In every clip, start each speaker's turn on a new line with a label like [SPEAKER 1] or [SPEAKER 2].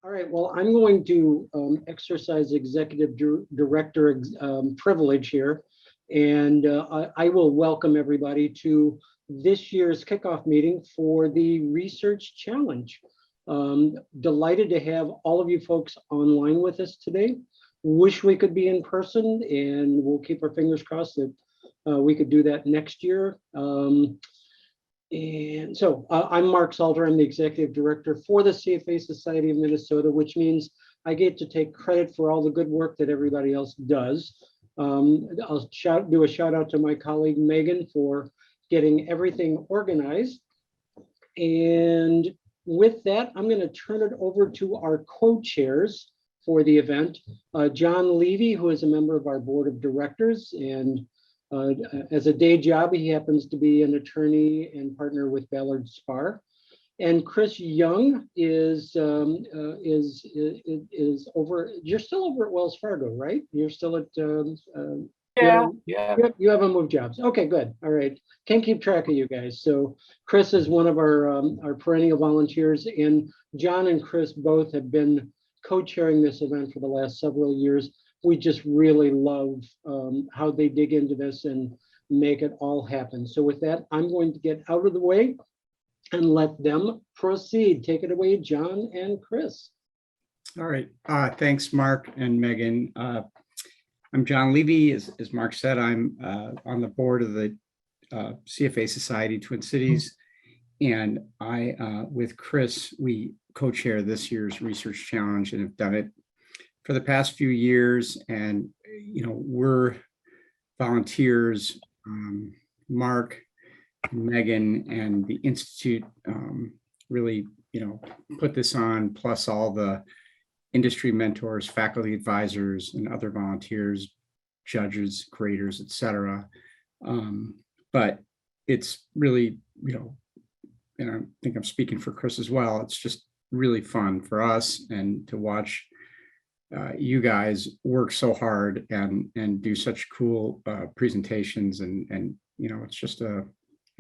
[SPEAKER 1] All right, well, I'm going to exercise executive director privilege here, and I will welcome everybody to this year's kickoff meeting for the Research Challenge. Delighted to have all of you folks online with us today. Wish we could be in person, and we'll keep our fingers crossed that we could do that next year. And so I'm Mark Salter. I'm the executive director for the CFA Society of Minnesota, which means I get to take credit for all the good work that everybody else does. I'll do a shout out to my colleague Megan for getting everything organized. And with that, I'm going to turn it over to our co-chairs for the event. Jon Levy, who is a member of our board of directors, and as a day job, he happens to be an attorney and partner with Ballard Spahr. And Chris Young is over. You're still over at Wells Fargo, right? You're still at.
[SPEAKER 2] Yeah.
[SPEAKER 1] You haven't moved jobs. Okay, good. All right. Can't keep track of you guys. So Chris is one of our perennial volunteers, and Jon and Chris both have been co-chairing this event for the last several years. We just really love how they dig into this and make it all happen. So with that, I'm going to get out of the way and let them proceed. Take it away, Jon and Chris.
[SPEAKER 3] All right. Thanks, Mark and Megan. I'm Jon Levy. As Mark said, I'm on the board of the CFA Society Twin Cities. And I, with Chris, we co-chair this year's Research Challenge and have done it for the past few years. And, we're volunteers, Mark, Megan, and the Institute really, put this on, plus all the industry mentors, faculty advisors, and other volunteers, judges, graders, et cetera. But it's really, and I think I'm speaking for Chris as well, it's just really fun for us and to watch you guys work so hard and do such cool presentations, and it's just I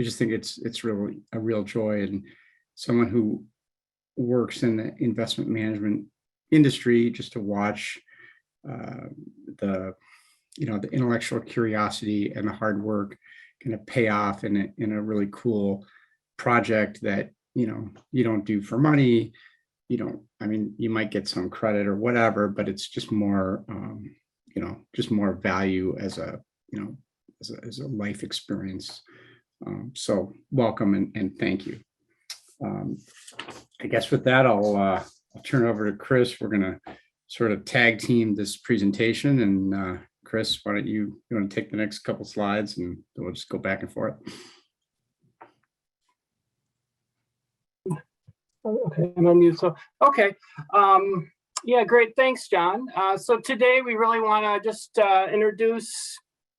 [SPEAKER 3] just think it's really a real joy, and someone who works in the investment management industry, just to watch the intellectual curiosity and the hard work kind of pay off in a really cool project that you don't do for money. You might get some credit or whatever, but it's just more, just more value as a life experience. So welcome and thank you. I guess with that, I'll turn it over to Chris. We're going to sort of tag team this presentation, and Chris, why don't you want to take the next couple slides, and we'll just go back and forth.
[SPEAKER 2] Okay, I'm on mute. So, okay. Yeah, great. Thanks, Jon. So today we really want to just introduce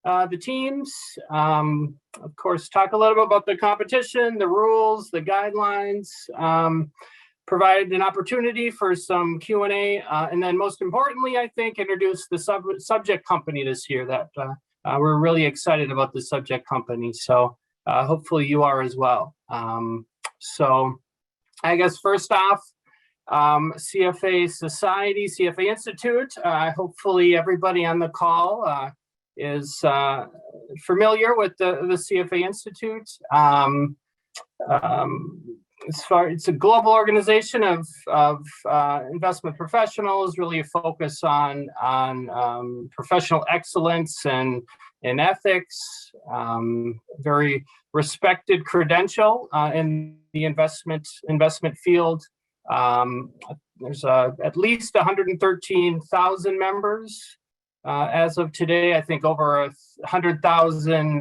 [SPEAKER 2] the teams. Of course, talk a little bit about the competition, the rules, the guidelines, provide an opportunity for some Q&A, and then most importantly, I think, introduce the subject company this year that we're really excited about the subject company. So hopefully you are as well. So I guess first off, CFA Society, CFA Institute, hopefully everybody on the call is familiar with the CFA Institute. It's a global organization of investment professionals, really a focus on professional excellence and ethics, very respected credential in the investment field. There's at least 113,000 members as of today. I think over 100,000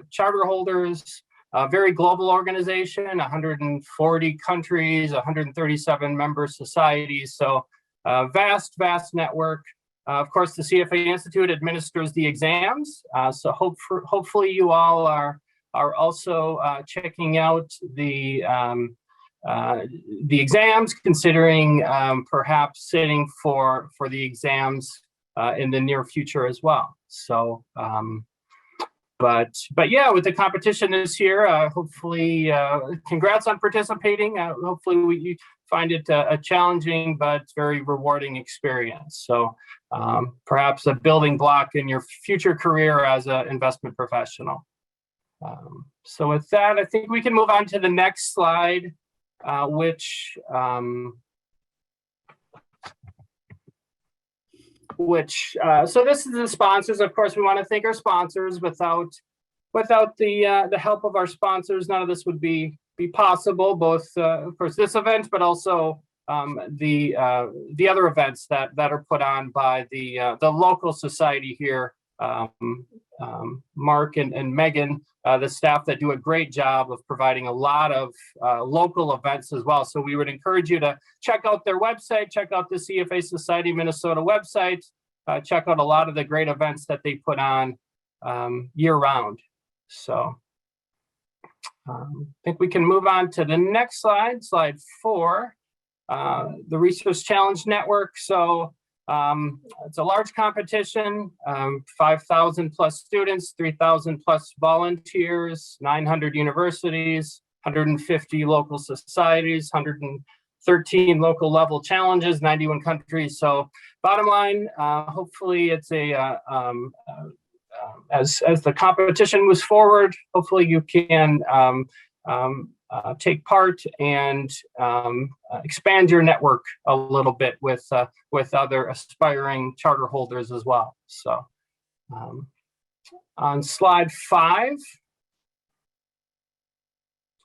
[SPEAKER 2] charter holders. A very global organization, 140 countries, 137 member societies. So vast network. Of course, the CFA Institute administers the exams. So hopefully you all are also checking out the exams, considering perhaps sitting for the exams in the near future as well. So But yeah, with the competition this year, hopefully, congrats on participating. Hopefully find it a challenging but very rewarding experience. So perhaps a building block in your future career as an investment professional. So with that, I think we can move on to the next slide, so this is the sponsors. Of course, we want to thank our sponsors. Without the help of our sponsors, none of this would be possible. Both, of course, this event, but also the other events that are put on by the local society here. Mark and Megan, the staff that do a great job of providing a lot of local events as well. So we would encourage you to check out their website, check out the CFA Society Minnesota website, check out a lot of the great events that they put on year round. So I think we can move on to the next slide, slide 4, the Research Challenge Network. So it's a large competition, 5,000 plus students, 3,000 plus volunteers, 900 universities, 150 local societies, 113 local level challenges, 91 countries. So bottom line, hopefully it's as the competition moves forward, hopefully you can take part and expand your network a little bit with other aspiring charter holders as well. So on slide 5,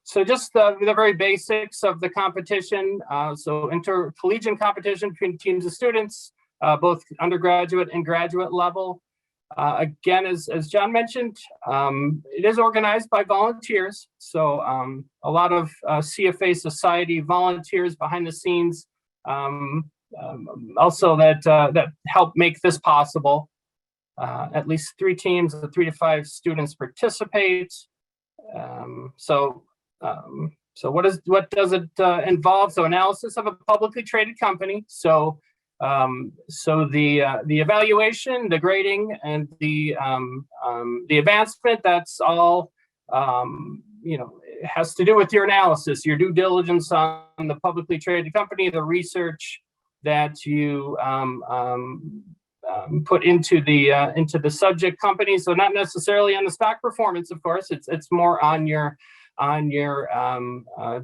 [SPEAKER 2] so just the very basics of the competition. So intercollegiate competition between teams of students, both undergraduate and graduate level. Again, as John mentioned, it is organized by volunteers. So a lot of CFA Society volunteers behind the scenes, also that help make this possible. At least 3 teams, 3 to 5 students participate. So what does it involve? So analysis of a publicly traded company. So the evaluation, the grading, and the advancement, that's all, it has to do with your analysis, your due diligence on the publicly traded company, the research that you put into the subject company. So not necessarily on the stock performance, of course. It's more on your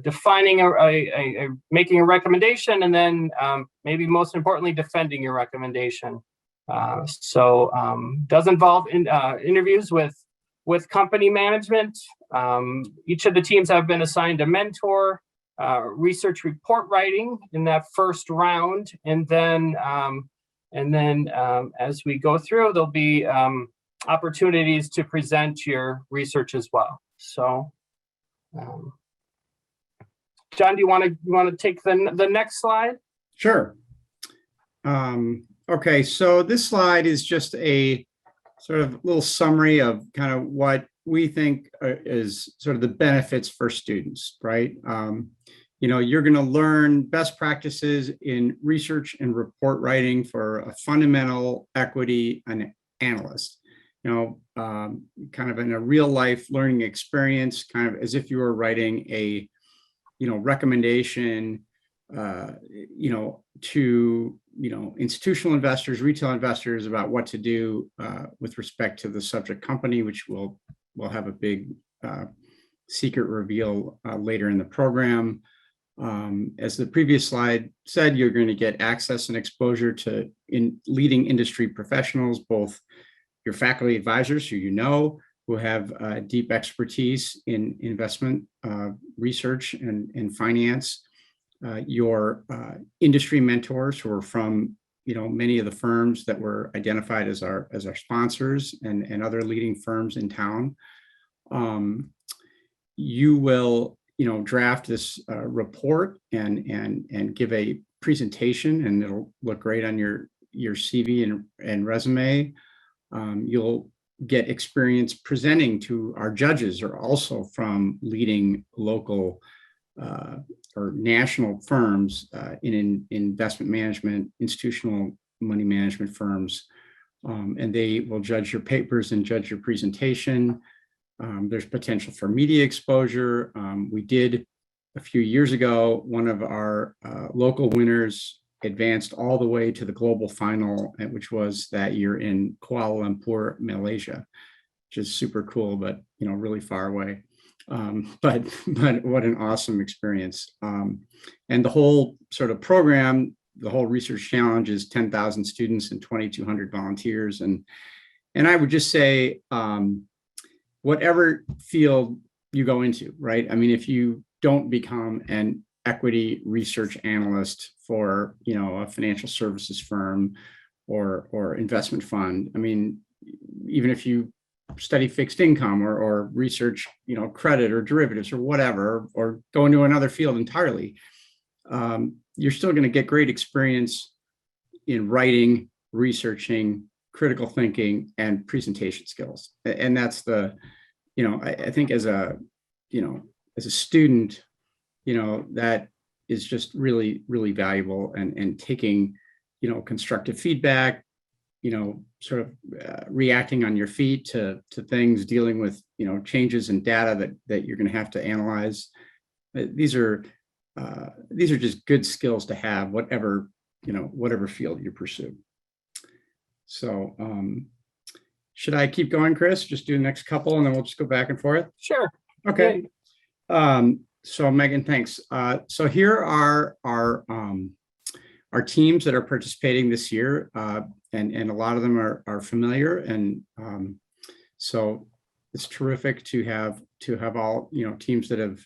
[SPEAKER 2] defining making a recommendation, and then maybe most importantly defending your recommendation. Does involve interviews with company management. Each of the teams have been assigned a mentor, research report writing in that first round, and then as we go through, there'll be opportunities to present your research as well. So John, do you want to take the next slide?
[SPEAKER 3] Sure. Okay, so this slide is just a sort of little summary of kind of what we think is sort of the benefits for students, right? You're going to learn best practices in research and report writing for a fundamental equity analyst. Kind of in a real life learning experience, kind of as if you were writing a, recommendation, to, institutional investors, retail investors about what to do with respect to the subject company, which we'll have a big secret reveal later in the program. As the previous slide said, you're going to get access and exposure to leading industry professionals, both your faculty advisors who have deep expertise in investment research and finance, your industry mentors who are from many of the firms that were identified as our sponsors and other leading firms in town. You will draft this report and give a presentation, and it'll look great on your CV and resume. You'll get experience presenting to our judges, are also from leading local or national firms in investment management, institutional money management firms, and they will judge your papers and judge your presentation. There's potential for media exposure. We did a few years ago, one of our local winners advanced all the way to the global final, which was that year in Kuala Lumpur, Malaysia, which is super cool, but really far away. But what an awesome experience. And the whole sort of program, the whole research challenge is 10,000 students and 2,200 volunteers. And I would just say, whatever field you go into, right? I mean, if you don't become an equity research analyst for, a financial services firm or investment fund, I mean, even if you study fixed income or research, credit or derivatives or whatever, or go into another field entirely, you're still going to get great experience in writing, researching, critical thinking, and presentation skills. And that's the, I think as a student, that is just really, really valuable, and taking, constructive feedback, sort of reacting on your feet to things, dealing with, changes in data that you're going to have to analyze. These are just good skills to have, whatever field you pursue. So should I keep going, Chris? Just do the next couple and then we'll just go back and forth.
[SPEAKER 2] Sure.
[SPEAKER 3] Okay. So Megan, thanks. So here are our teams that are participating this year, and a lot of them are familiar, and so it's terrific to have all teams that have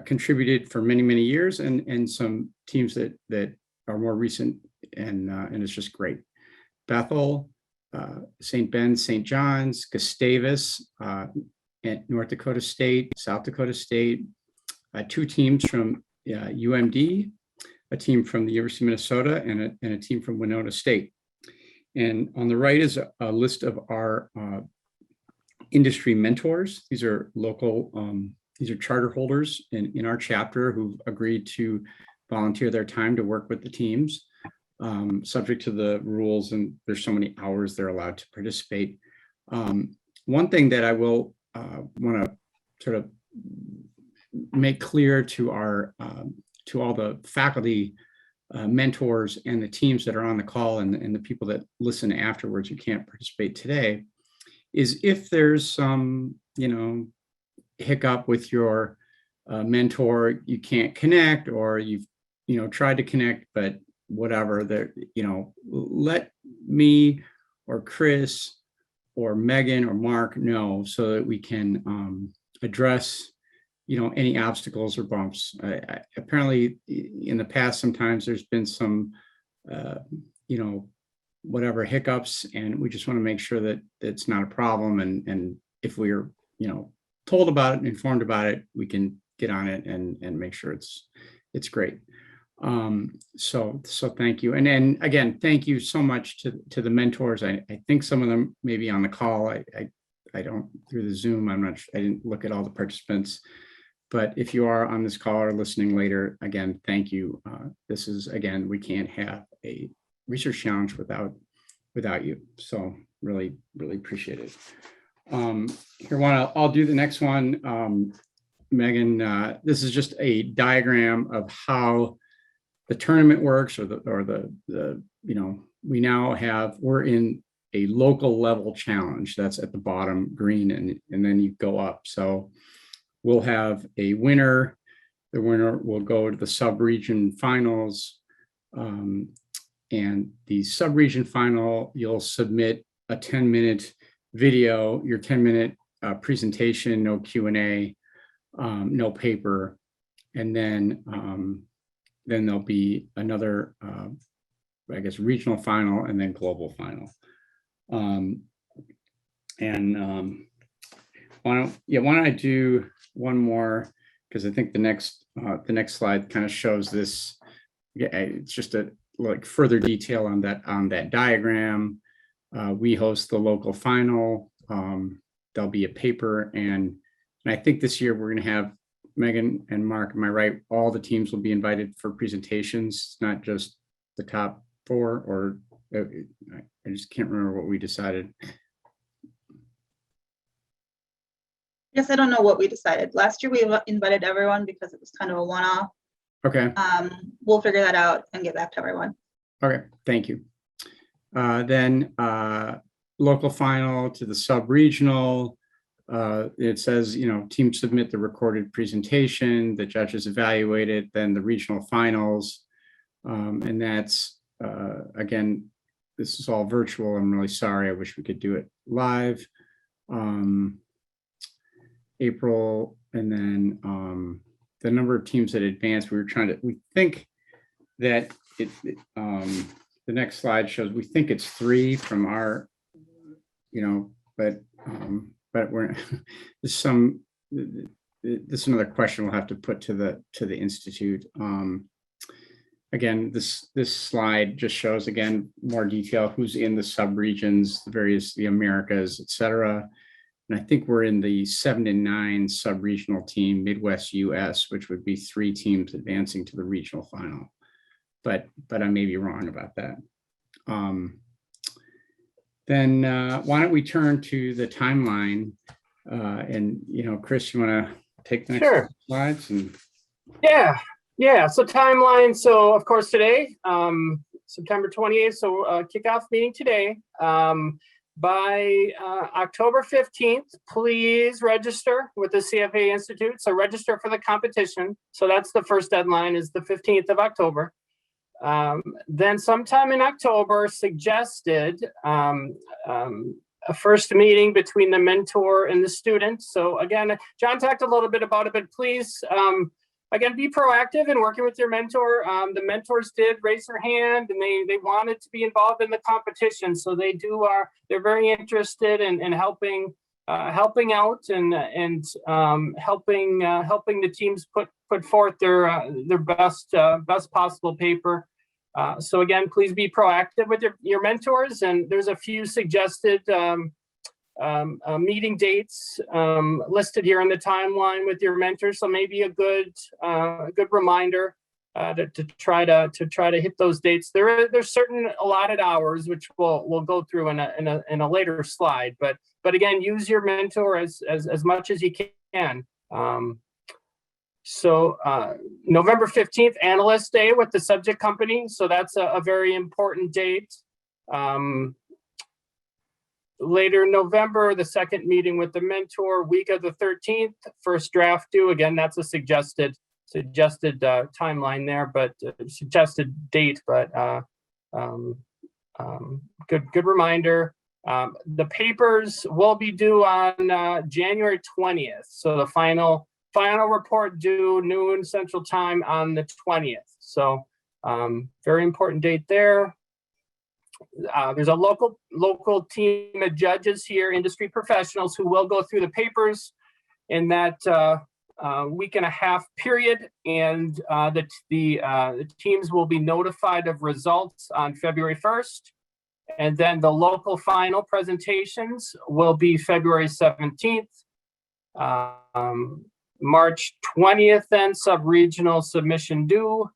[SPEAKER 3] contributed for many, many years, and some teams that are more recent, and it's just great. Bethel, St. Ben's, St. John's, Gustavus, at North Dakota State, South Dakota State, 2 teams from UMD, a team from the University of Minnesota, and a team from Winona State. And on the right is a list of our industry mentors. These are local, these are charter holders in our chapter who've agreed to volunteer their time to work with the teams, subject to the rules, and there's so many hours they're allowed to participate. One thing that I will want to sort of make clear to our to all the faculty mentors and the teams that are on the call, and the people that listen afterwards who can't participate today, is if there's some hiccup with your mentor, you can't connect, or you've tried to connect but whatever, that let me or Chris or Megan or Mark know, so that we can address any obstacles or bumps. Apparently in the past, sometimes there's been some whatever hiccups, and we just want to make sure that it's not a problem, and if we're told about it, informed about it, we can get on it and make sure it's great. So thank you. And then again, thank you so much to the mentors. I think some of them may be on the call. I don't, through the Zoom, I'm not sure, I didn't look at all the participants, but if you are on this call or listening later, again, thank you. This is, again, we can't have a research challenge without you. So really, really appreciate it. Here, I'll do the next one. Megan, this is just a diagram of how the tournament works, or the we now we're in a local level challenge. That's at the bottom green, and then you go up. So we'll have a winner. The winner will go to the sub-region finals, and the sub-region final, you'll submit a 10-minute video, your 10-minute presentation, no Q&A, no paper, and then there'll be another, I guess, regional final, and then global final. Why don't I do one more, because I think the next slide kind of shows this. Yeah, it's just a further detail on that diagram. We host the local final. There'll be a paper, and I think this year we're going to have Megan and Mark, am I right? All the teams will be invited for presentations, not just the top 4, or I just can't remember what we decided.
[SPEAKER 4] guess I don't know what we decided. Last year we invited everyone because it was kind of a one-off.
[SPEAKER 3] Okay,
[SPEAKER 4] We'll figure that out and get back to everyone.
[SPEAKER 3] okay, thank you. Then local final to the sub-regional. It says, teams submit the recorded presentation, the judges evaluate it, then the regional finals. And that's, again, this is all virtual. I'm really sorry. I wish we could do it live. April, and then the number of teams that advanced, we think that the next slide shows, we think it's 3 from our, but we're, this is another question we'll have to put to the Institute. Again, this slide just shows, again, more detail, who's in the subregions, the Americas, et cetera. And I think we're in the 7 to 9 sub-regional team, Midwest US, which would be 3 teams advancing to the regional final. But I may be wrong about that. Then why don't we turn to the timeline? And Chris, you want to take the next slides? And
[SPEAKER 2] Yeah. So timeline. So of course today, September 28th. So kickoff meeting today. By October 15th, please register with the CFA Institute. So register for the competition. So that's the first deadline, is the 15th of October. Then sometime in October, suggested a first meeting between the mentor and the student. So again, John talked a little bit about it, but please, again, be proactive in working with your mentor. The mentors did raise their hand, and they wanted to be involved in the competition. So they're very interested in helping out and helping the teams put forth their best possible paper. So again, please be proactive with your mentors, and there's a few suggested meeting dates listed here on the timeline with your mentors. So maybe a good reminder to try to hit those dates. There's certain allotted hours, which we'll go through in a later slide. But again, use your mentor as much as you can. So November 15th, Analyst Day with the subject company. So that's a very important date. Later in November, the second meeting with the mentor, week of the 13th, first draft due. Again, that's a suggested timeline there, but suggested date, but good reminder. The papers will be due on January 20th. So the final report due noon Central Time on the 20th. So very important date there. There's a local team of judges here, industry professionals, who will go through the papers in that week and a half period, and the teams will be notified of results on February 1st, and then the local final presentations will be February 17th. March 20th, then sub-regional submission due.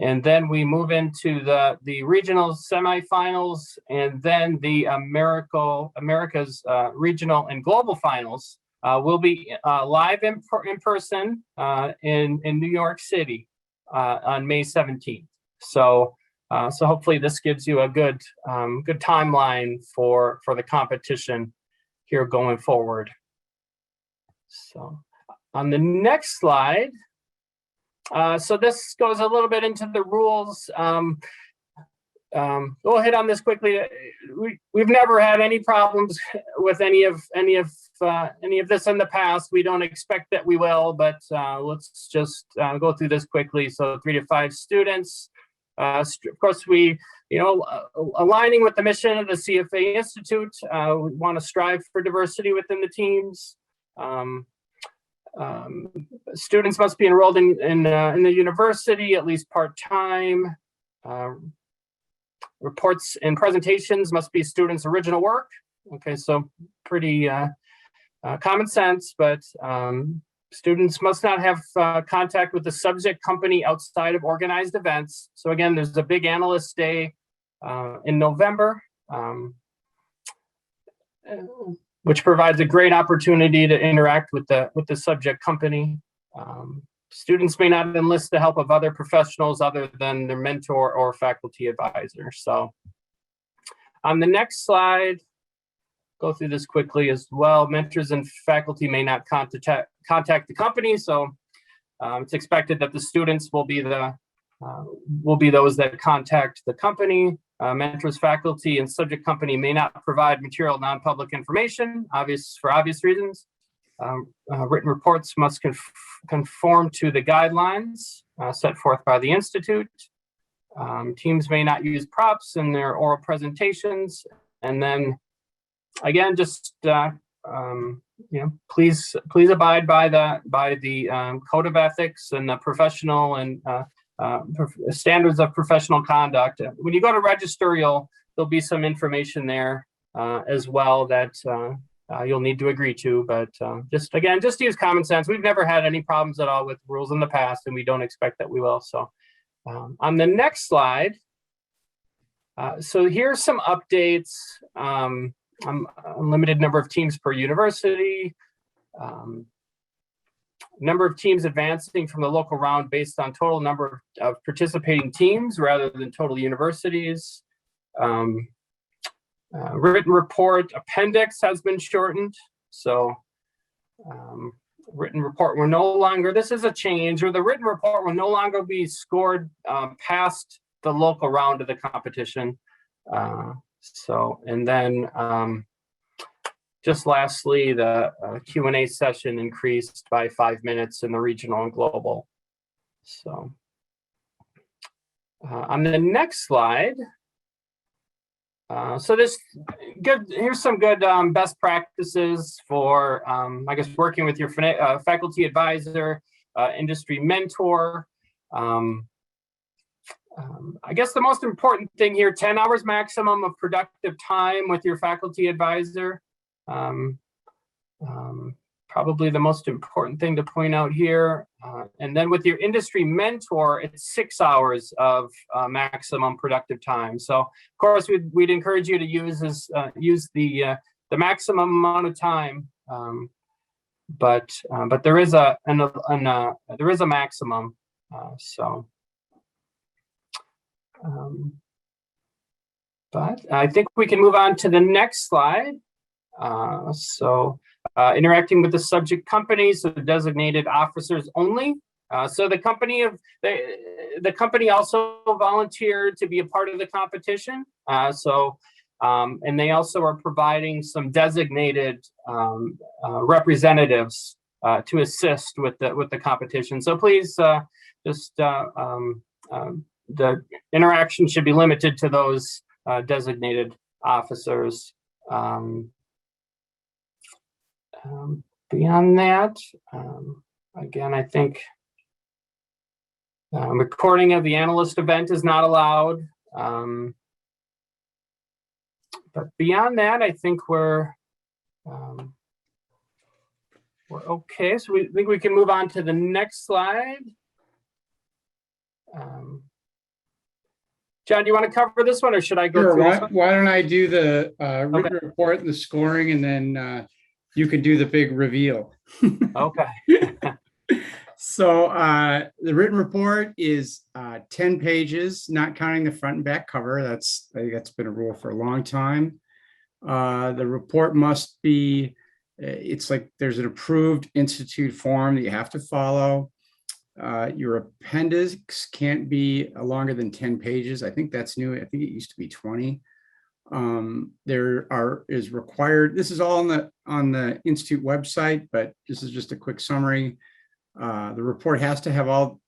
[SPEAKER 2] And then we move into the regional semifinals, and then the America's regional and global finals will be live in person in New York City on May 17th. So hopefully this gives you a good timeline for the competition here going forward. So on the next slide. So this goes a little bit into the rules. We'll hit on this quickly. We've never had any problems with any of this in the past. We don't expect that we will, but let's just go through this quickly. So 3 to 5 students. Of course, we, aligning with the mission of the CFA Institute, we want to strive for diversity within the teams. Students must be enrolled in the university at least part-time. Reports and presentations must be students' original work. Okay, so pretty common sense, but students must not have contact with the subject company outside of organized events. So again, there's a big analyst day in November. which provides a great opportunity to interact with the subject company. Students may not enlist the help of other professionals other than their mentor or faculty advisor. So on the next slide, go through this quickly as well. Mentors and faculty may not contact the company. So it's expected that the students will be those that contact the company. Mentors, faculty, and subject company may not provide material non-public information, for obvious reasons. Written reports must conform to the guidelines set forth by the Institute. Teams may not use props in their oral presentations. And then again, just please abide by the code of ethics and the professional and standards of professional conduct. When you go to register, there'll be some information there as well that you'll need to agree to. But just use common sense. We've never had any problems at all with rules in the past, and we don't expect that we will. So on the next slide, so here's some updates. Unlimited number of teams per university. Number of teams advancing from the local round based on total number of participating teams rather than total universities. Written report appendix has been shortened. So written report will no longer, this is a change, or the written report will no longer be scored past the local round of the competition. And then just lastly, the Q&A session increased by 5 minutes in the regional and global. So on the next slide, here's some good best practices for, I guess, working with your faculty advisor, industry mentor. I guess the most important thing here, 10 hours maximum of productive time with your faculty advisor. Probably the most important thing to point out here. And then with your industry mentor, it's 6 hours of maximum productive time. So of course, we'd encourage you to use the maximum amount of time. But there is a maximum. But I think we can move on to the next slide. Interacting with the subject company, so designated officers only. So the company also volunteered to be a part of the competition. And they also are providing some designated representatives to assist with the competition. So please the interaction should be limited to those designated officers. Beyond that, again, I think recording of the analyst event is not allowed. But beyond that, I think we're okay. So we think we can move on to the next slide. John, do you want to cover this one, or should I go through this one?
[SPEAKER 3] Why don't I do the written report and the scoring, and then you can do the big reveal.
[SPEAKER 2] Okay.
[SPEAKER 3] So the written report is 10 pages, not counting the front and back cover. I think that's been a rule for a long time. The report must be, it's like there's an approved institute form that you have to follow. Your appendix can't be longer than 10 pages. I think that's new. I think it used to be 20. Is required. This is all on the Institute website, but this is just a quick summary. The report has to have all,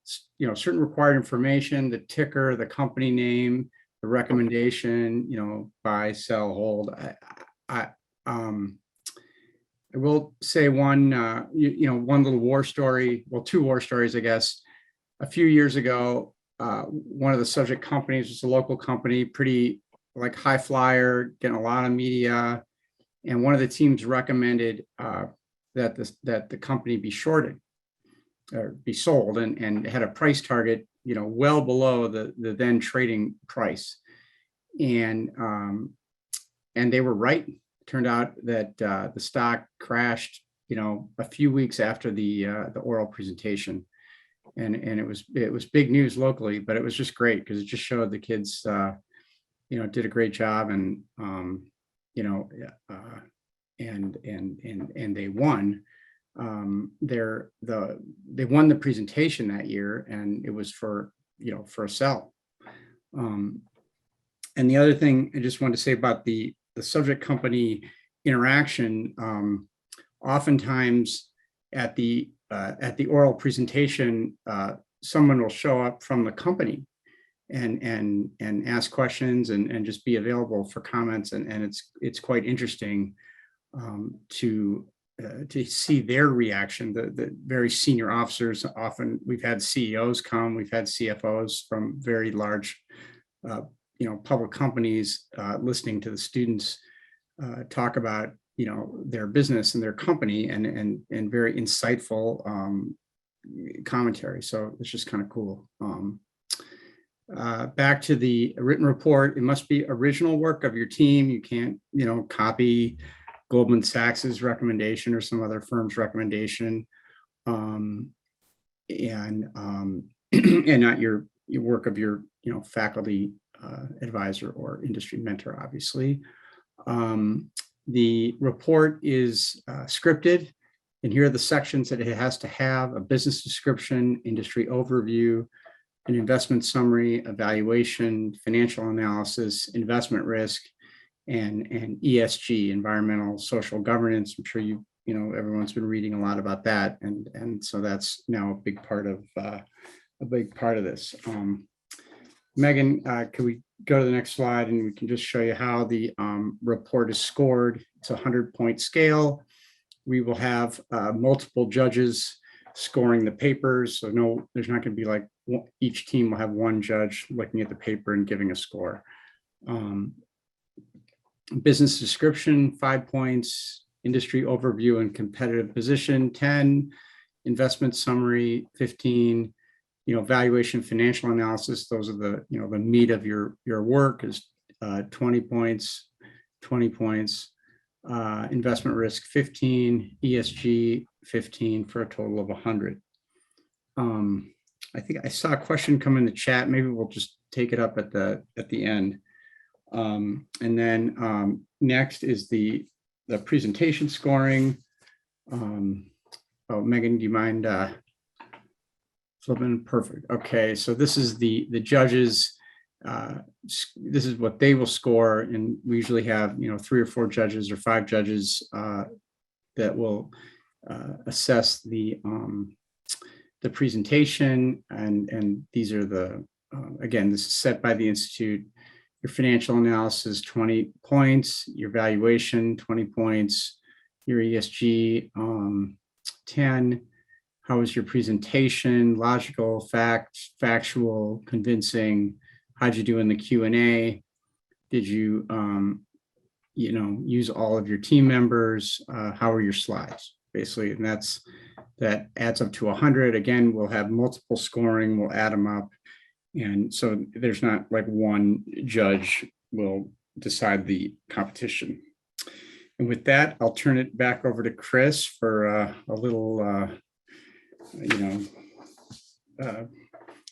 [SPEAKER 3] certain required information, the ticker, the company name, the recommendation, buy, sell, hold. I will say one little war story, well, two war stories, I guess. A few years ago, one of the subject companies was a local company, pretty like high flyer, getting a lot of media. And one of the teams recommended that the company be shorted or be sold, and had a price target, well below the then trading price. And they were right. turned out that the stock crashed, a few weeks after the oral presentation, and it was big news locally, but it was just great because it just showed the kids, did a great job, and and they won. They won the presentation that year, and it was for a sell. And the other thing I just wanted to say about the subject company interaction, oftentimes at the oral presentation, someone will show up from the company and ask questions and just be available for comments, and it's quite interesting to see their reaction. The very senior officers, often we've had CEOs come, we've had CFOs from very large public companies listening to the students talk about their business and their company, and very insightful commentary. So it's just kind of cool. Back to the written report, it must be original work of your team. You can't copy Goldman Sachs's recommendation or some other firm's recommendation, and not your work of your faculty advisor or industry mentor, obviously. The report is scripted, and here are the sections that it has to have: a business description, industry overview, an investment summary, evaluation, financial analysis, investment risk, and ESG, environmental, social governance. I'm sure everyone's been reading a lot about that, and so that's now a big part of this. Megan, can we go to the next slide, and we can just show you how the report is scored? It's a 100-point scale. We will have multiple judges scoring the papers, so there's not going to be like each team will have one judge looking at the paper and giving a score. Business description, 5 points. Industry overview and competitive position, 10. Investment summary, 15. Valuation, financial analysis, those are the the meat of your work, is 20 points. 20 points. Investment risk, 15. ESG, 15, for a total of 100. I think I saw a question come in the chat. Maybe we'll just take it up at the end. And then next is the presentation scoring. Oh, Megan, do you mind flipping? Perfect. Okay, so this is the judges. This is what they will score, and we usually have 3 or 4 judges or 5 judges that will assess the presentation, and these are the again, this is set by the institute. Your financial analysis, 20 points. Your valuation, 20 points. Your ESG, 10. How was your presentation? Logical, factual, convincing. How'd you do in the Q&A? Did you, use all of your team members? How are your slides? Basically, and that adds up to 100. Again, we'll have multiple scoring. We'll add them up. And so there's not like one judge will decide the competition. And with that, I'll turn it back over to Chris for a little,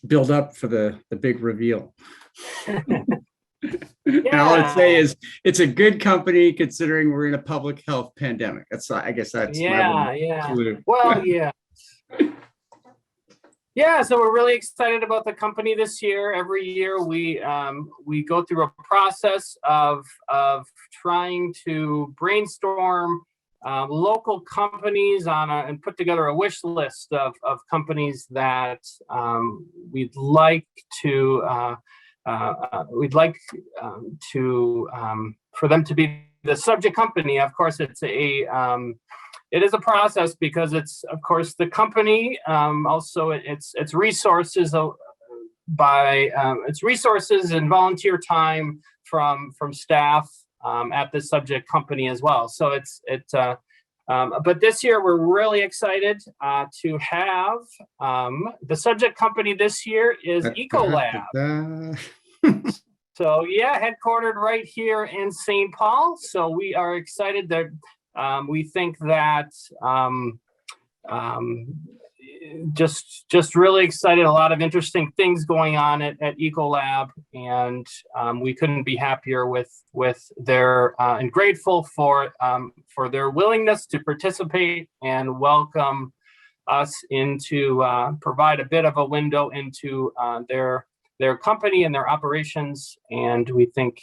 [SPEAKER 3] build up for the big reveal. And all I'd say is it's a good company considering we're in a public health pandemic. I guess that's my clue.
[SPEAKER 2] Well, yeah. Yeah, so we're really excited about the company this year. Every year we go through a process of trying to brainstorm local companies and put together a wish list of companies that we'd like to for them to be the subject company. Of course, it is a process because it's, of course, the company, also its resources its resources and volunteer time from staff at the subject company as well. So but this year we're really excited to have the subject company this year is Ecolab. So yeah, headquartered right here in St. Paul. So we are excited that we think that just really excited. A lot of interesting things going on at Ecolab, and we couldn't be happier with their and grateful for their willingness to participate and welcome us into provide a bit of a window into their company and their operations. And we think,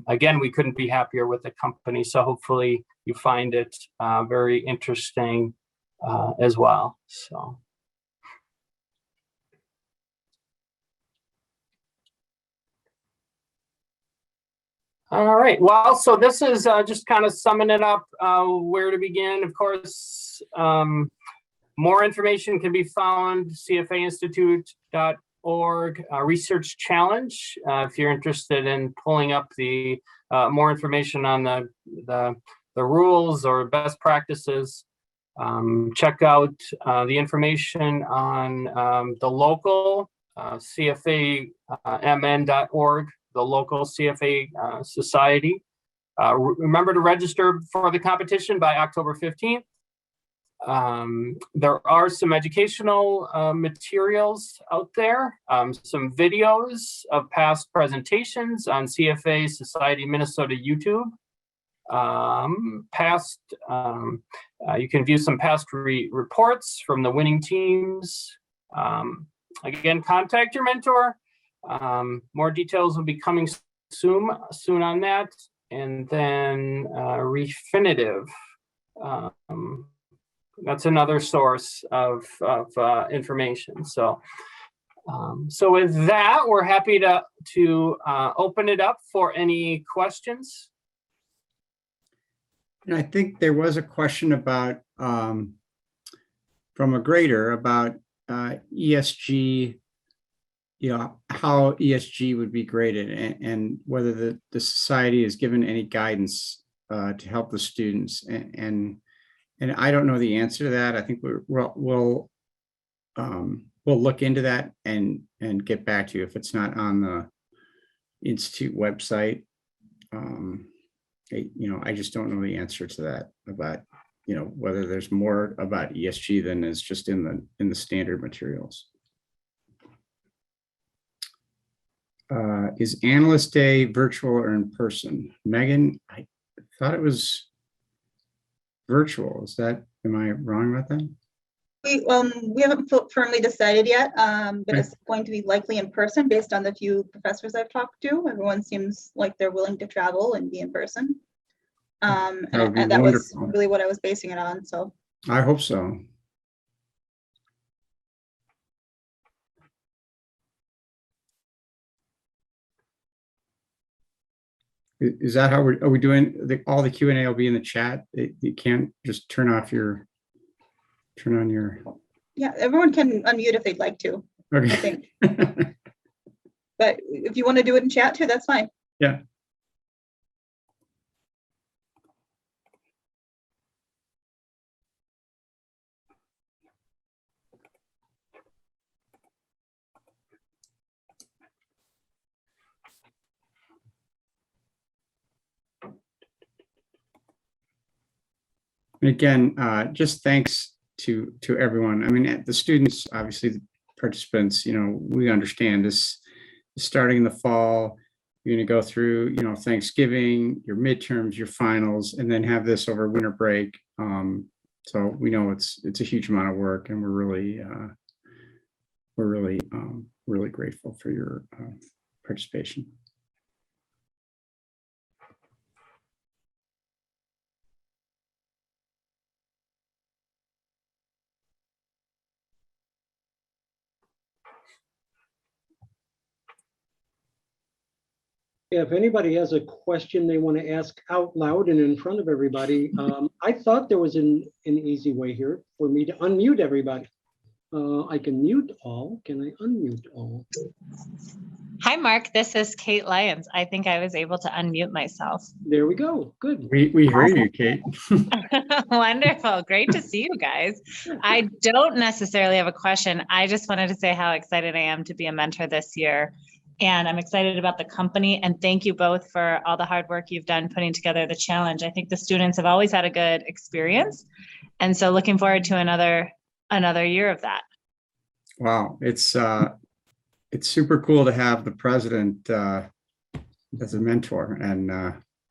[SPEAKER 2] again, we couldn't be happier with the company. So hopefully you find it very interesting as well. So. All right, well, so this is just kind of summing it up, where to begin. Of course, more information can be found cfainstitute.org research challenge. If you're interested in pulling up the more information on the rules or best practices, check out the information on the local CFAMN.org, the local CFA society. Remember to register for the competition by October 15th. There are some educational materials out there, some videos of past presentations on CFA Society Minnesota YouTube. You can view some past reports from the winning teams. Again, contact your mentor. More details will be coming soon on that. And then Refinitiv. That's another source of information. So with that, we're happy to open it up for any questions.
[SPEAKER 3] And I think there was a question about from a grader about ESG, how ESG would be graded, and whether the society is given any guidance to help the students. And I don't know the answer to that. I think we'll look into that and get back to you if it's not on the Institute website. I just don't know the answer to that about, whether there's more about ESG than is just in the standard materials. Is Analyst Day virtual or in person? Megan, I thought it was virtual. Am I wrong about that?
[SPEAKER 4] We haven't firmly decided yet, but it's going to be likely in person based on the few professors I've talked to. Everyone seems like they're willing to travel and be in person. And that was really what I was basing it on. So
[SPEAKER 3] I hope so. Is that how are we doing? All the Q&A will be in the chat. You can't just turn on your.
[SPEAKER 4] Yeah, everyone can unmute if they'd like to.
[SPEAKER 3] Okay.
[SPEAKER 4] I think. But if you want to do it in chat too, that's fine.
[SPEAKER 3] Yeah. And again, just thanks to everyone. I mean, the students, obviously the participants, we understand this is starting in the fall. You're going to go through, Thanksgiving, your midterms, your finals, and then have this over winter break. So we know it's a huge amount of work, and we're really grateful for your participation.
[SPEAKER 1] Yeah, if anybody has a question they want to ask out loud and in front of everybody, I thought there was an easy way here for me to unmute everybody. I can mute all. Can I unmute all?
[SPEAKER 5] Hi, Mark. This is Kate Lyons. I think I was able to unmute myself.
[SPEAKER 1] There we go. Good.
[SPEAKER 3] We heard you, Kate.
[SPEAKER 5] Wonderful. Great to see you guys. I don't necessarily have a question. I just wanted to say how excited I am to be a mentor this year. And I'm excited about the company, and thank you both for all the hard work you've done putting together the challenge. I think the students have always had a good experience. And so looking forward to another year of that.
[SPEAKER 3] Wow, it's super cool to have the president as a mentor, and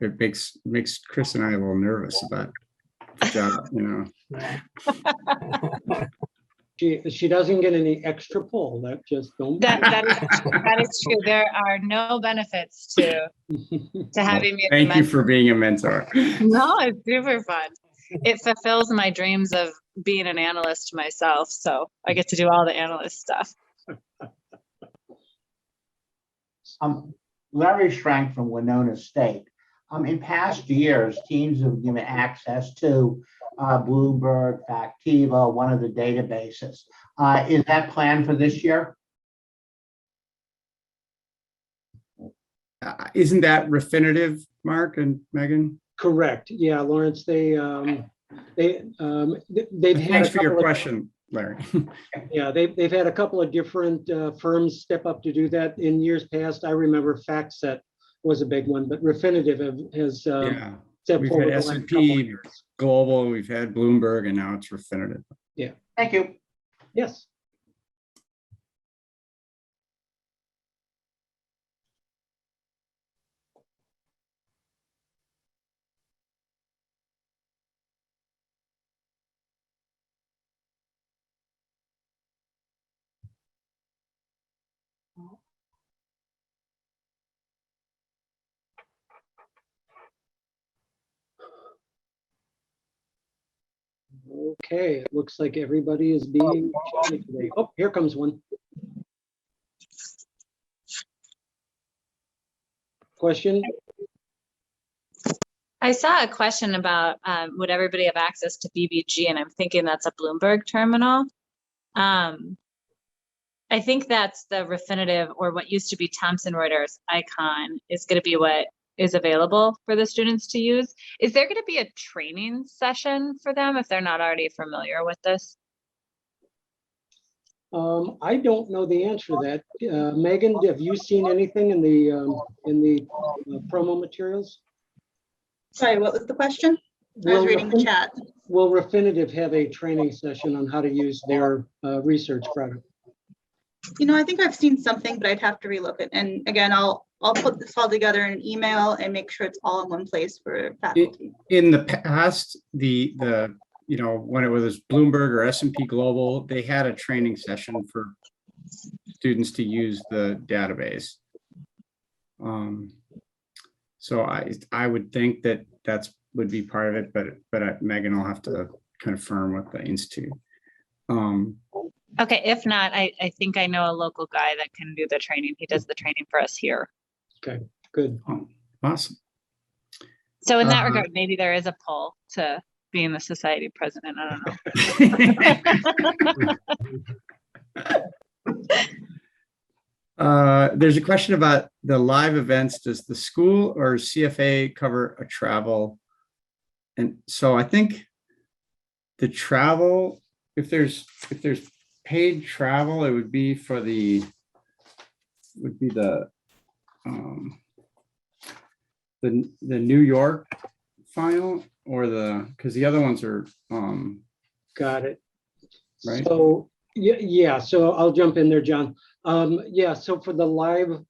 [SPEAKER 3] it makes Chris and I a little nervous about the job, you know.
[SPEAKER 1] She doesn't get any extra pull. That just don't.
[SPEAKER 5] That is true. There are no benefits to having me.
[SPEAKER 3] Thank you for being a mentor.
[SPEAKER 5] No, it's super fun. It fulfills my dreams of being an analyst myself. So I get to do all the analyst stuff.
[SPEAKER 6] Larry Schrank from Winona State. In past years, teams have given access to Bloomberg, Factiva, one of the databases. Is that planned for this year?
[SPEAKER 3] Isn't that Refinitiv, Mark and Megan?
[SPEAKER 1] Correct. Yeah, Lawrence, they've had
[SPEAKER 3] Thanks for your question, Larry.
[SPEAKER 1] Yeah, they've had a couple of different firms step up to do that in years past. I remember FactSet was a big one, but Refinitiv has
[SPEAKER 3] Yeah,
[SPEAKER 1] stepped
[SPEAKER 3] we've
[SPEAKER 1] forward
[SPEAKER 3] had
[SPEAKER 1] the last couple of
[SPEAKER 3] S&P
[SPEAKER 1] years.
[SPEAKER 3] Global, we've had Bloomberg, and now it's Refinitiv.
[SPEAKER 6] Thank you.
[SPEAKER 1] Yes. Okay, it looks like everybody is being shy today. Oh, here comes one. Question?
[SPEAKER 5] I saw a question about would everybody have access to BBG, and I'm thinking that's a Bloomberg terminal. I think that's the Refinitiv, or what used to be Thomson Reuters icon, is going to be what is available for the students to use. Is there going to be a training session for them if they're not already familiar with this?
[SPEAKER 1] I don't know the answer to that. Megan, have you seen anything in the promo materials?
[SPEAKER 4] Sorry, what was the question? I was reading the chat.
[SPEAKER 1] Will Refinitiv have a training session on how to use their research product?
[SPEAKER 4] You know, I think I've seen something, but I'd have to relook it. And again, I'll put this all together in an email and make sure it's all in one place for faculty.
[SPEAKER 3] In the past, the you know, when it was Bloomberg or S&P Global, they had a training session for students to use the database. So I would think that would be part of it, but Megan will have to confirm with the institute.
[SPEAKER 5] Okay, if not, I think I know a local guy that can do the training. He does the training for us here.
[SPEAKER 1] Okay, good.
[SPEAKER 3] Oh, awesome.
[SPEAKER 5] So in that regard, maybe there is a pull to being the society president. I don't know.
[SPEAKER 3] There's a question about the live events. Does the school or CFA cover a travel? And so I think the travel, if there's paid travel, it would be for the New York final, or because the other ones are
[SPEAKER 1] Got it.
[SPEAKER 3] right.
[SPEAKER 1] So yeah, so I'll jump in there, John. Yeah, so for the live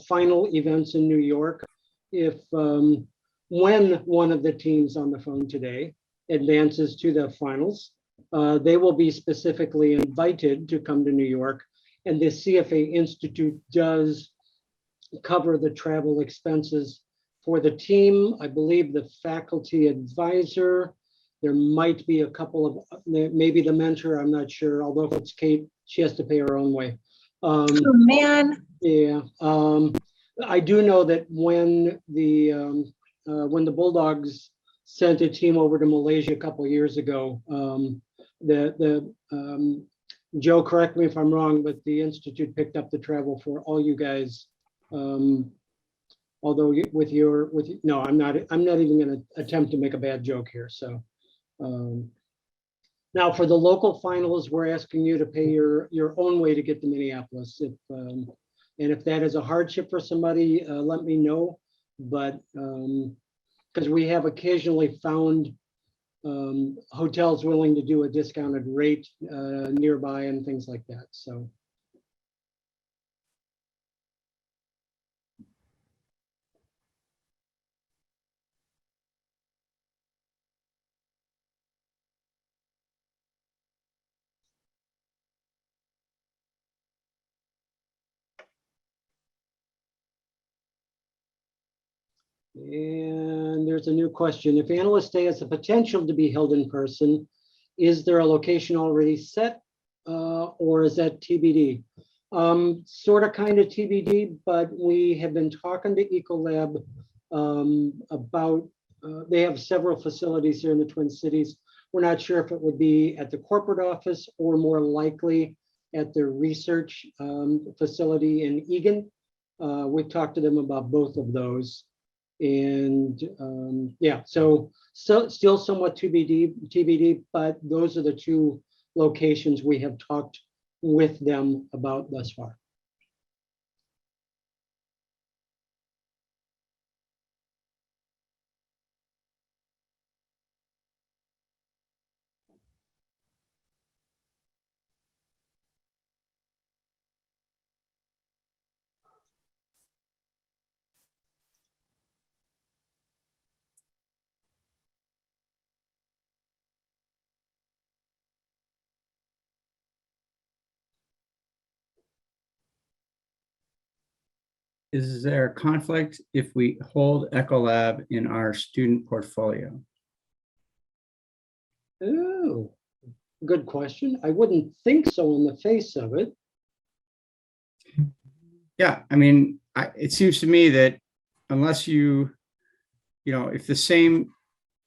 [SPEAKER 1] final events in New York, if when one of the teams on the phone today advances to the finals, they will be specifically invited to come to New York, and the CFA Institute does cover the travel expenses for the team. I believe the faculty advisor, there might be a couple of, maybe the mentor, I'm not sure, although if it's Kate, she has to pay her own way.
[SPEAKER 5] Oh, man.
[SPEAKER 1] Yeah, I do know that when the Bulldogs sent a team over to Malaysia a couple of years ago, Joe, correct me if I'm wrong, but the Institute picked up the travel for all you guys. Although no, I'm not even going to attempt to make a bad joke here. So now for the local finals, we're asking you to pay your own way to get to Minneapolis. And if that is a hardship for somebody, let me know. But because we have occasionally found hotels willing to do a discounted rate nearby and things like that. So. And there's a new question. If Analyst Day has the potential to be held in person, is there a location already set or is that TBD? Sort of kind of TBD, but we have been talking to Ecolab about, they have several facilities here in the Twin Cities. We're not sure if it would be at the corporate office or more likely at their research facility in Egan. We've talked to them about both of those. And yeah, so still somewhat TBD, but those are the two locations we have talked with them about thus far.
[SPEAKER 3] Is there a conflict if we hold Ecolab in our student portfolio?
[SPEAKER 1] Oh, good question. I wouldn't think so on the face of it.
[SPEAKER 3] Yeah, I mean, it seems to me that unless you know, if the same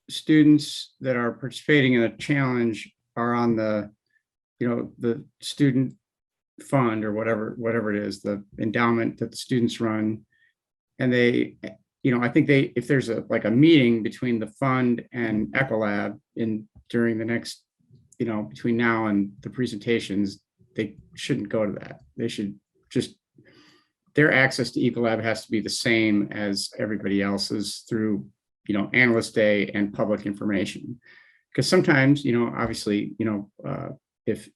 [SPEAKER 3] students that are participating in a challenge are on the, you know, the student fund or whatever it is, the endowment that the students run, and they, you know, I think if there's a meeting between the fund and Ecolab during the next, you know, between now and the presentations, they shouldn't go to that. They should just, their access to Ecolab has to be the same as everybody else's through, you know, Analyst Day and public information. Because sometimes, you know, obviously, you know, if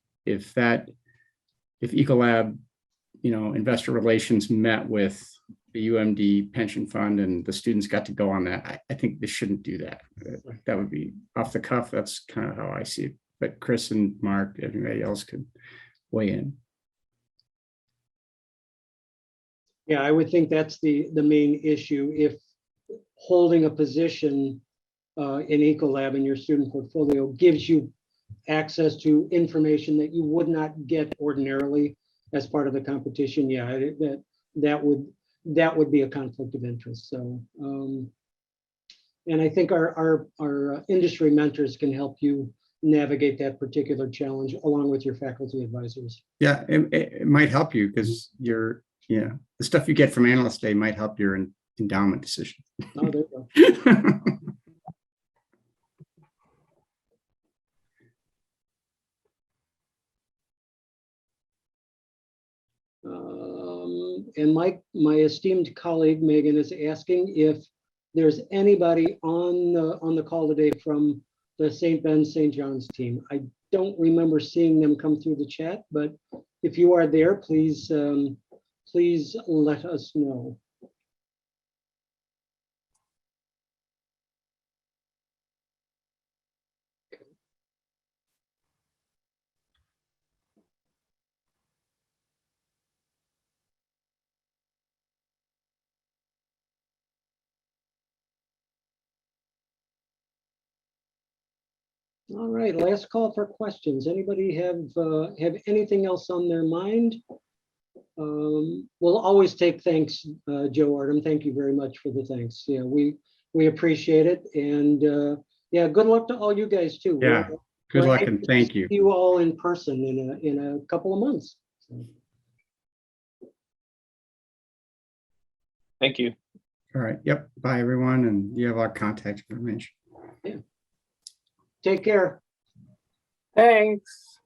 [SPEAKER 3] Ecolab, you know, investor relations met with the UMD pension fund and the students got to go on that, I think they shouldn't do that. That would be off the cuff. That's kind of how I see it. But Chris and Mark, everybody else could weigh in.
[SPEAKER 1] Yeah, I would think that's the main issue. If holding a position in Ecolab in your student portfolio gives you access to information that you would not get ordinarily as part of the competition, yeah, that would be a conflict of interest. So, and I think our industry mentors can help you navigate that particular challenge along with your faculty advisors.
[SPEAKER 3] Yeah, it might help you because the stuff you get from Analyst Day might help your endowment decision.
[SPEAKER 1] Oh, there you go. And my esteemed colleague Megan is asking if there's anybody on the call today from the St. Ben's St. John's team. I don't remember seeing them come through the chat, but if you are there, please please let us know. All right, last call for questions. Anybody have anything else on their mind? We'll always take thanks, Joe Artem. Thank you very much for the thanks. Yeah, we appreciate it, and yeah, good luck to all you guys too.
[SPEAKER 3] Yeah, good luck and thank you.
[SPEAKER 1] See you all in person in a couple of months. So.
[SPEAKER 7] Thank you.
[SPEAKER 3] All right. Yep. Bye, everyone. And you have our contact information.
[SPEAKER 1] Yeah. Take care.
[SPEAKER 2] Thanks.